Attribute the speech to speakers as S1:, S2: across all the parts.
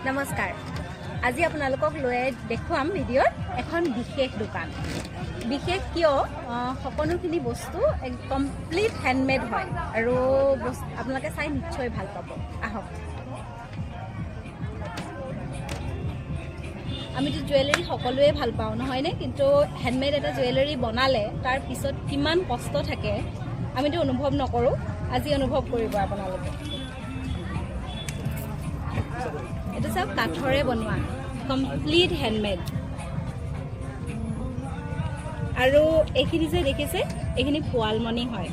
S1: নমস্কাৰ আজি আপোনালোকক লৈ দেখুৱাম ভিডিঅ'ত এখন বিশেষ দোকান বিশেষ কিয় সকলোখিনি বস্তু কমপ্লিট হ্যান্ডমেড হয় আৰু আপোনালোকে চাই নিশ্চয় ভাল পাব আহক আমিতো জুৱেলাৰী সকলোৱে ভাল পাওঁ নহয়নে কিন্তু হ্যান্ডমেড এটা জুৱেলাৰী বনালে তাৰ পিছত কিমান কষ্ট থাকে আমিতো অনুভৱ নকৰো আজি অনুভৱ কৰিব আপোনালোকে এটা সব কাঠৰে বনোৱা কমপ্লিট হ্যান্ডমেড আৰু এইখিনি যে দেখিছে এইখিনি পোৱালমণি হয়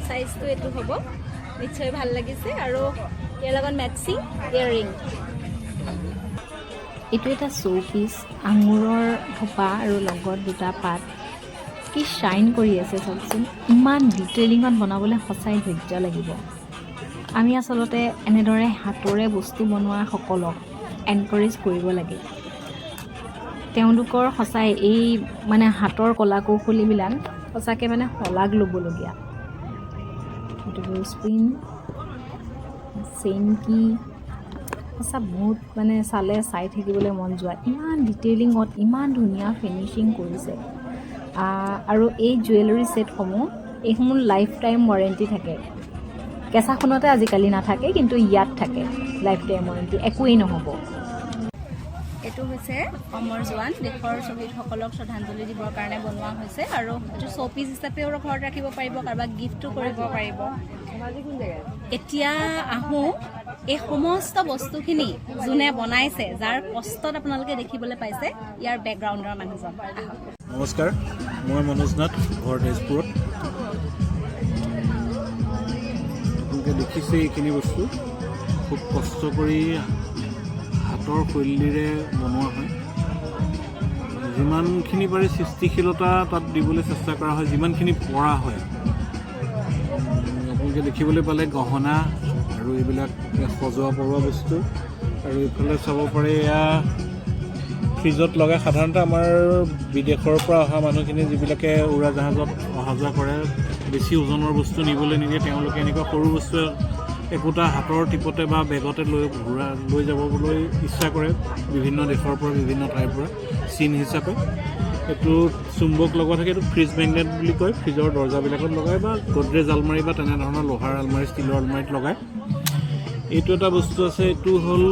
S1: সাইজটো এটো হ'ব নিশ্চয় ভাল লাগিছে আৰু ইয়াৰ লগত মেচিং ইয়াৰিং
S2: এইটো এটা শোপিস আঙুৰৰ থোপা আৰু লগত দুটা পাত কি শাইন কৰি আছে চাওকচোন ইমান ডিটেইলিঙত বনাবলৈ সঁচাই ধৈৰ্য লাগিব আমি আসলতে এনেদৰে হাতৰে বস্তু বনোৱা সকলক এনকাৰেজ কৰিব লাগে তেওঁলোকৰ সঁচাই এই মানে হাতৰ কলা কৌশলীবিলাক সঁচাকৈ মানে শলাগ ল'বলগীয়া এইটো স্পিন চেইনকি সঁচা বহুত মানে চালে চাই থাকিবলৈ মন যোৱা ইমান ডিটেইলিঙত ইমান ধুনীয়া ফিনিচিং কৰিছে আৰু এই জুৱেলাৰী সেটসমূহ এইসমূহ লাইফ টাইম ওয়াৰেন্টি থাকে কেঁচাখনতে আজিকালি নাথাকে কিন্তু ইয়াত থাকে লাইফ টাইম ওয়াৰেন্টি একোৱেই নহ'ব
S1: এটো হৈছে অমৰ জোৱান দেশৰ শ্বহীদসকলক শ্ৰদ্ধাঞ্জলি দিবৰ কাৰণে বনোৱা হৈছে আৰু এটো শোপিস হিচাপেও ঘৰত ৰাখিব পাৰিব কাৰোবাক গিফ্টটো কৰিব পাৰিব এতিয়া আহোঁ এই সমস্ত বস্তুখিনি যোনে বনাইছে যাৰ কষ্টত আপোনালোকে দেখিবলৈ পাইছে ইয়াৰ বেকগ্ৰাউণ্ডৰ মানুহজন আহক
S3: নমস্কাৰ মই মনোজ নাথ ঘৰ তেজপুৰত আপোনালোকে দেখিছে এইখিনি বস্তু খুব কষ্ট কৰি হাতৰ শৈলীৰে বনোৱা হয় যিমানখিনি পাৰি সৃষ্টিশীলতা তাত দিবলৈ চেষ্টা কৰা হয় যিমানখিনি পৰা হয় আপোনালোকে দেখিবলৈ পালে গহনা আৰু এইবিলাক সজোৱা পৰোৱা বস্তু আৰু এইফালে চাব পাৰে এয়া ফ্ৰিজত লগাই সাধাৰণতে আমাৰ বিদেশৰ পৰা অহা মানুহখিনি যিবিলাকে উৰাজাহাজত অহা যোৱা কৰে বেছি ওজনৰ বস্তু নিবলৈ নিদিয়ে তেওঁলোকে এনেকুৱা সৰু বস্তু একোটা হাতৰ টিপতে বা বেগতে লৈ যাবলৈ ইচ্ছা কৰে বিভিন্ন দেশৰ পৰা বিভিন্ন ঠাইৰ পৰা চিন হিচাপে এইটো চুম্বক লগোৱা থাকে এইটো ফ্ৰিজ মেগনেট বুলি কয় ফ্ৰিজৰ দৰ্জাবিলাকত লগায় বা গডৰেজ আলমাৰী বা তেনেধৰণৰ লোহাৰ আলমাৰী ষ্টীলৰ আলমাৰীত লগায় এইটো এটা বস্তু আছে এইটো হ'ল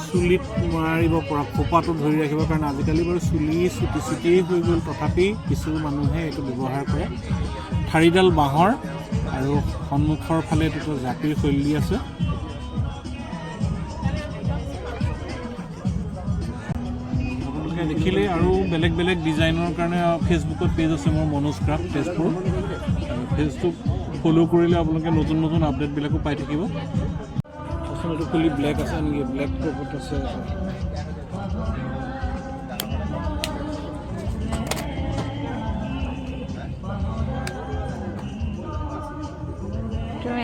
S3: চুলিত মাৰিব পৰা খোপাটো ধৰি ৰাখিবৰ কাৰণে আজিকালি বাৰু চুলি চুটি চুটি হৈ গ'ল তথাপি কিছু মানুহে এইটো ব্যৱহাৰ কৰে ঠাৰিডাল বাঁহৰ আৰু সন্মুখৰ ফালে এইটো জাপিৰ শৈলী আছে আপোনালোকে দেখিলে আৰু বেলেগ বেলেগ ডিজাইনৰ কাৰণে ফেচবুকত পেজ আছে মোৰ মনোজ ক্ৰাফ্ট তেজপুৰ পেজটো ফ'ল' কৰিলে আপোনালোকে নতুন নতুন আপডেটবিলাকো পাই থাকিব এইটো খুলি ব্লেক আছে নেকি ব্লেক টপত আছে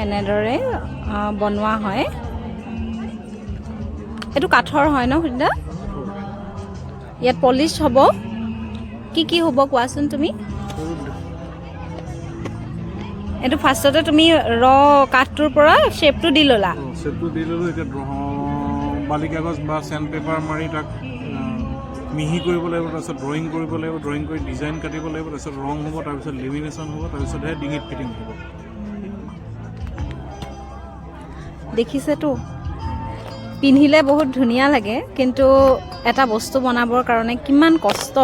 S1: এনেদৰে বনোৱা হয় এইটো কাঠৰ হয় ন সুবিধা ইয়াত পলিশ হ'ব কি হ'ব কোৱাচোন তুমি এইটো ফাৰ্ষ্টতে তুমি ৰ কাঠটোৰ পৰা শেপটো দি ল'লা
S3: এতিয়া বালি কাগজ বা চেণ্ড পেপাৰ মাৰি তাক মিহি কৰিব লাগিব তাৰপিছত ড্ৰয়িং কৰিব লাগিব ড্ৰয়িং কৰি ডিজাইন কাটিব লাগিব তাৰপিছত ৰং হ'ব তাৰপিছত লেমিনেশ্যন হ'ব তাৰপিছতহে ডিঙিত ফিটিং হ'ব
S1: দেখিছেতো পিন্ধিলে বহুত ধুনীয়া লাগে কিন্তু এটা বস্তু বনাবৰ কাৰণে কিমান কষ্ট